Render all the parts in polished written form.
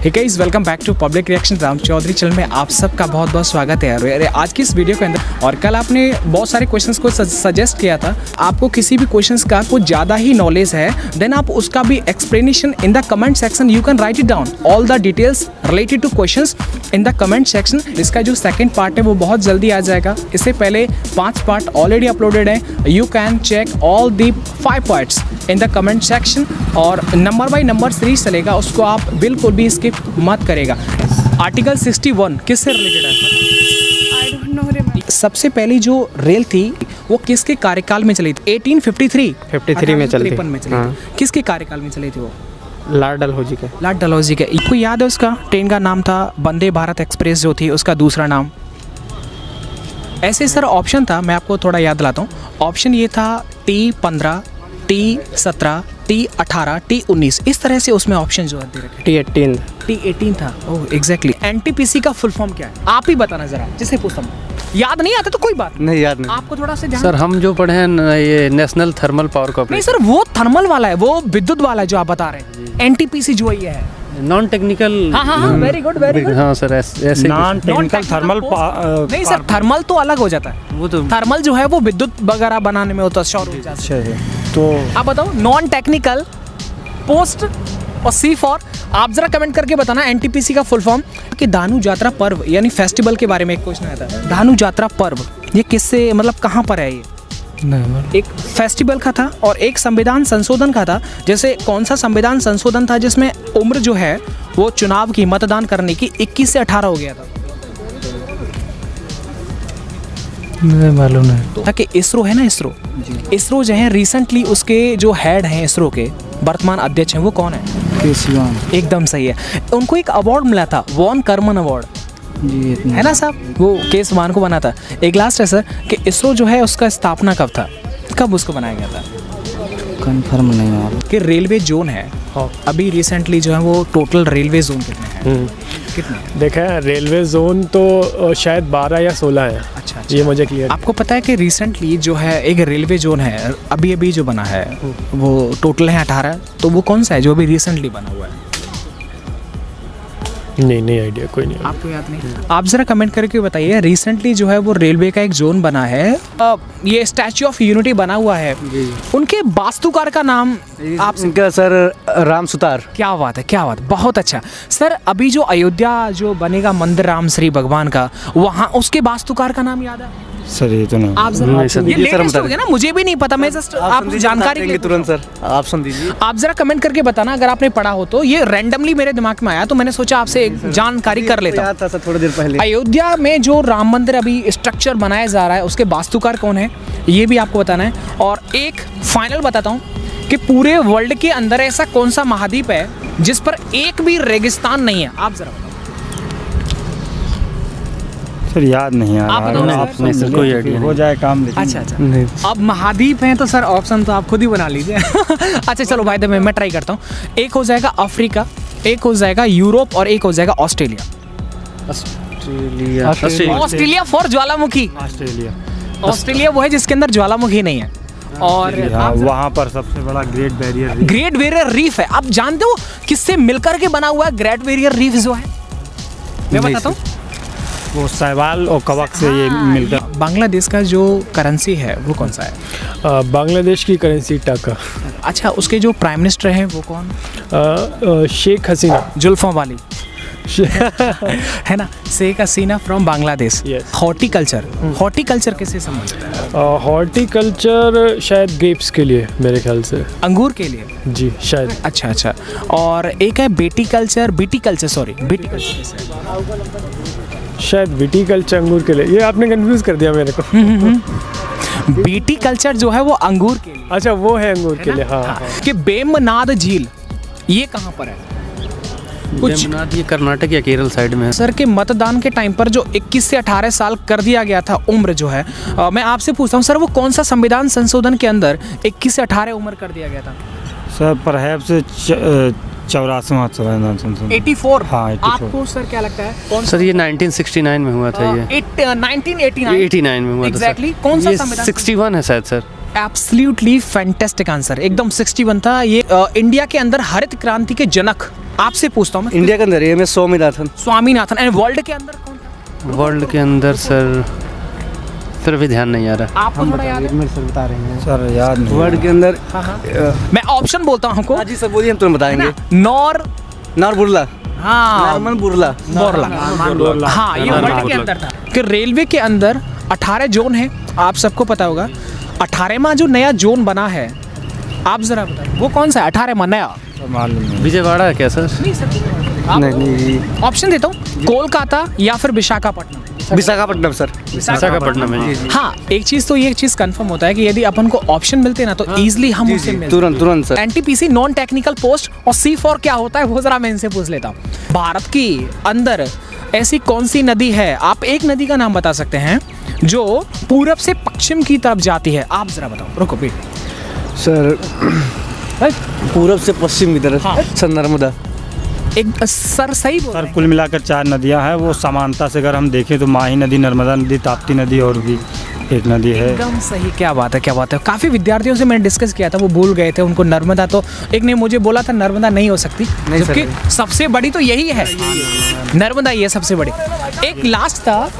Hey guys, welcome back to public reaction. Ram Chaudhary channel में आप सबका बहुत बहुत स्वागत है यार। आज की इस वीडियो के अंदर और कल आपने बहुत सारे क्वेश्चंस को सजेस्ट किया था। आपको किसी भी क्वेश्चंस का कुछ ज़्यादा ही नॉलेज है, देन आप उसका भी explanation in the comment section you can write it down all the details related two questions in the comment section. इसका जो सेकंड पार्ट है वो बहुत जल्दी आ जाएगा। इससे पहले 5 पार्ट ऑलरेडी अपलोडेड है। You can check all the 5 parts in the comment section और नंबर बाई नंबर सीरीज चलेगा, उसको आप बिल्कुल भी स्किप मत करेगा। आर्टिकल 61 किससे रिलेटेड है? I don't know remember. सबसे पहली जो रेल थी वो किसके कार्यकाल में चली थी? 1853 में चली थी। हाँ। किसके कार्यकाल में चली थी वो? लॉर्ड डलहौजी के। लॉर्ड डलहौजी के। आपको याद है उसका ट्रेन का नाम था वंदे भारत एक्सप्रेस जो थी, उसका दूसरा नाम? ऐसे सर ऑप्शन था, मैं आपको थोड़ा याद दिलाता हूँ। ऑप्शन ये था T15, T17, T18, T19, इस तरह से उसमें ऑप्शन जो है दे रखे। T18 था। ओह एग्जैक्टली। एनटीपीसी का फुल फॉर्म क्या है? आप ही बताना जरा, जिसे पूछता हूँ। याद नहीं आता तो कोई बात नहीं, याद नहीं। आपको थोड़ा सा सर हम जो पढ़े हैं ये नेशनल थर्मल पावर कॉर्पोरेशन। नहीं सर, वो थर्मल वाला है, वो विद्युत वाला है जो आप बता रहे हैं। एनटीपीसी जो ये है नॉन टेक्निकल। हाँ, वेरी गुड वेरी गुड। हाँ सर, ऐसे नॉन टेक्निकल थर्मल नहीं सर, थर्मल तो अलग हो जाता है। वो तो थर्मल जो है वो विद्युत वगैरह बनाने में होता है, सौर ऊर्जा से। तो आप बताओ नॉन टेक्निकल, पोस्ट और सी फॉर। आप जरा कमेंट करके बताना एनटीपीसी का फुल फॉर्म। कि धानु यात्रा पर्व यानी फेस्टिवल के बारे में एक क्वेश्चन आया था। धानु यात्रा पर्व ये किससे, मतलब कहाँ पर है ये? एक फेस्टिवल का था और एक संविधान संशोधन का था। जैसे कौन सा संविधान संशोधन था जिसमें उम्र जो है वो चुनाव की, मतदान करने की 21 से 18 हो गया था? नहीं मालूम है। ताकि इसरो है ना, इसरो जो है रिसेंटली उसके जो हेड हैं इसरो के वर्तमान अध्यक्ष हैं वो कौन है? एकदम सही है। उनको एक अवार्ड मिला था, वॉन कर्मन अवार्ड जी, है ना साहब, वो केस मान को बना था। एक लास्ट है सर कि इसरो जो है उसका स्थापना कब था, कब उसको बनाया गया था? कंफर्म नहीं है कि रेलवे जोन है अभी रिसेंटली जो है वो टोटल रेलवे जोन कितने हैं? कितने? देखा रेलवे जोन तो शायद 12 या 16 है। अच्छा, ये मुझे क्लियर। आपको पता है कि रिसेंटली जो है एक रेलवे जोन है अभी जो बना है वो टोटल है 18, तो वो कौन सा है जो अभी रिसेंटली बना हुआ है? नहीं आइडिया, कोई नहीं। आपको याद नहीं? आप जरा कमेंट करके बताइए। रिसेंटली जो है वो रेलवे का एक जोन बना है, ये स्टैच्यू ऑफ यूनिटी बना हुआ है, उनके वास्तुकार का नाम आप? इनका सर राम सुतार। क्या बात है, क्या बात, बहुत अच्छा सर। अभी जो अयोध्या जो बनेगा मंदिर राम श्री भगवान का, वहाँ उसके वास्तुकार का नाम याद है सर? ये तो नहीं। आप जरा ये लेटेस्ट हो गया ना, मुझे भी नहीं पता, मैं जस्ट आप जानकारी के तुरंत सर आप सुन दीजिए। आप जरा कमेंट करके बताना अगर आपने पढ़ा हो तो। ये रैंडमली मेरे दिमाग में आया तो मैंने सोचा आपसे एक जानकारी कर लेता हूं। याद था सर थोड़ी देर पहले। अयोध्या में जो राम मंदिर अभी स्ट्रक्चर बनाया जा रहा है उसके वास्तुकार कौन है ये भी आपको बताना है। और एक फाइनल बताता हूँ कि पूरे वर्ल्ड के अंदर ऐसा कौन सा महाद्वीप है जिस पर एक भी रेगिस्तान नहीं है? आप जरा सर याद नहीं आ रहा। कोई आइडिया हो जाए काम। अच्छा अब महाद्वीप हैं तो सर ऑप्शन तो आप खुद ही बना लीजिए। अच्छा चलो भाई, मैं ट्राई करता हूँ। एक हो जाएगा अफ्रीका, एक हो जाएगा यूरोप और एक हो जाएगा Australia. Australia for Jwalamukhi. Australia वो है जिसके अंदर ज्वालामुखी नहीं है। और वहाँ पर सबसे बड़ा ग्रेट बैरियर रीफ है। आप जानते हो किससे मिलकर के बना हुआ है ग्रेट बैरियर रीफ जो है? मैं बताता हूँ, वो शैवाल और कवक से ये मिलकर। बांग्लादेश का जो करेंसी है वो कौन सा है? बांग्लादेश की करेंसी टका। अच्छा, उसके जो प्राइम मिनिस्टर हैं वो कौन? शेख हसीना। जुल्फों वाली है ना, शेख हसीना फ्रॉम बांग्लादेश। हॉर्टिकल्चर किससे संबंधित है? हॉर्टिकल्चर शायद ग्रेप्स के लिए, मेरे ख्याल से अंगूर के लिए। जी शायद। अच्छा। और एक है बीटिकल्चर शायद विटीकल्चर अंगूर के लिए। ये आपने कंफ्यूज कर दिया मेरे को। बीटिकल्चर जो है वो अंगूर के लिए। अच्छा वो है अंगूर के लिए। हाँ। कि बेमनाद झील ये कहाँ पर है? कुछ ये कर्नाटक या केरल साइड में है सर। के मतदान के टाइम पर जो 21 से 18 साल कर दिया गया था उम्र जो है, मैं आपसे पूछता हूँ सर वो कौन सा संविधान संशोधन के अंदर 21 से 18 उम्र कर दिया गया था? सर परहैप्स 84वां संविधान संशोधन 84। हाँ 84। आपको सर क्या लगता है कौन सर? ये 1969 में हुआ था। ये 1989 में हुआ था। एग्जैक्टली कौन सा संविधान? 61 है शायद सर। एब्सोल्युटली फैंटास्टिक आंसर, एकदम 61 था। ये इंडिया के अंदर हरित क्रांति के जनक आपसे पूछता हूँ मैं, इंडिया के अंदर है मैं स्वामीनाथन। स्वामीनाथन। एंड वर्ल्ड के अंदर कौन था? वर्ल्ड के अंदर सर भी ध्यान नहीं आ रहा। आपको थोड़ा याद है? सर बता रहे हैं सर याद नहीं। वर्ल्ड के अंदर मैं ऑप्शन बोलता हूँ हमको। हाँ जी सर बोलिए, हम तुम्हें बताएंगे। नॉरबुर्ला। हाँ, नॉर्मन बुर्ला। बोरला। हाँ, ये वर्ल्ड के अंदर था। कि रेलवे के अंदर 18 जोन है, आप सबको पता होगा। 18वां जो नया जोन बना है, आप जरा बताइए वो कौन सा है 18वां नया? विजयवाड़ा है क्या सर? नहीं। ऑप्शन देता हूँ, कोलकाता या फिर विशाखापट्टनम। विशाखापट्टनम सर। विशाखापट्टनम है जी। हाँ, एक चीज तो ये चीज कंफर्म होता है कि यदि अपन को ऑप्शन मिलते हैं ना तो इजीली हम उससे मिलते हैं तुरंत sir. NTPC non technical post और C4 क्या होता है वो जरा मैं इनसे पूछ लेता हूँ। भारत की अंदर ऐसी कौन सी नदी है, आप एक नदी का नाम बता सकते हैं जो पूरब से पश्चिम की तरफ जाती है, आप जरा बताओ। रुको भी सर, पूरब से पश्चिम की तरफ। हाँ। सर नर्मदा। एक सर सही बोल रहे सर हैं। कुल मिलाकर 4 नदियां हैं, वो समानता से अगर हम देखें तो माही नदी, नर्मदा नदी, ताप्ती नदी और भी एक नदी है। एकदम सही। क्या बात है, क्या बात है। काफ़ी विद्यार्थियों से मैंने डिस्कस किया था, वो भूल गए थे। उनको नर्मदा, तो एक ने मुझे बोला था नर्मदा नहीं हो सकती, जबकि सबसे बड़ी तो यही है, नर्मदा ही है सबसे बड़ी। एक लास्ट था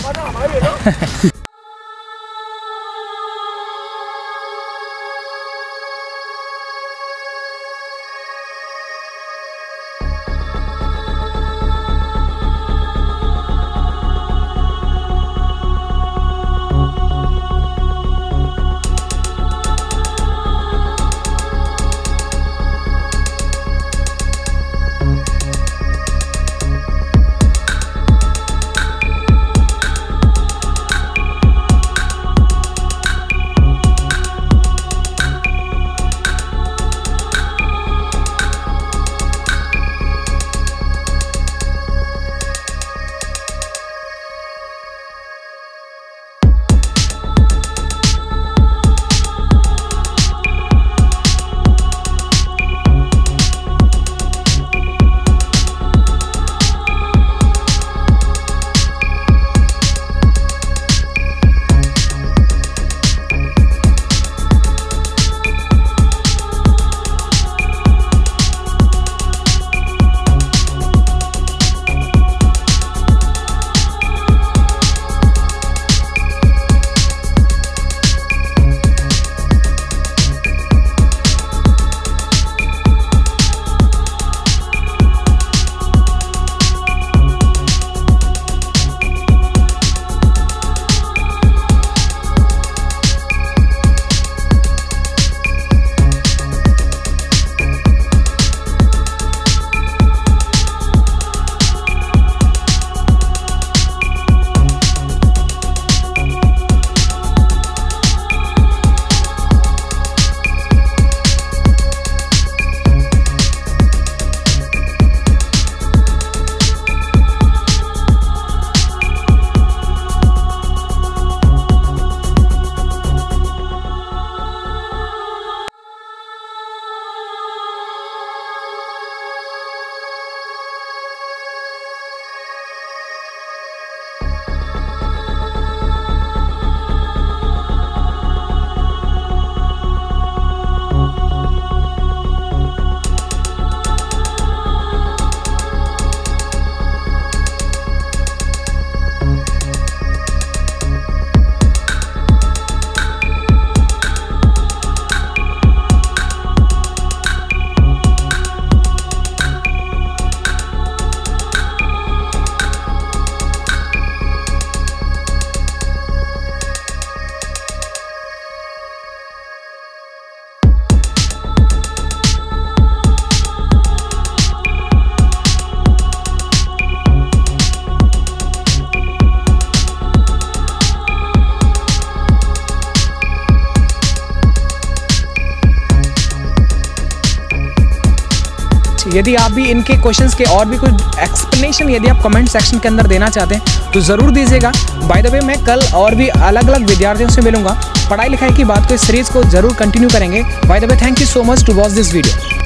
यदि आप भी इनके क्वेश्चंस के और भी कुछ एक्सप्लेनेशन यदि आप कमेंट सेक्शन के अंदर देना चाहते हैं तो ज़रूर दीजिएगा। बाय द वे मैं कल और भी अलग अलग विद्यार्थियों से मिलूंगा, पढ़ाई लिखाई की बात को इस सीरीज़ को ज़रूर कंटिन्यू करेंगे। By the way thank you so much to watch this video.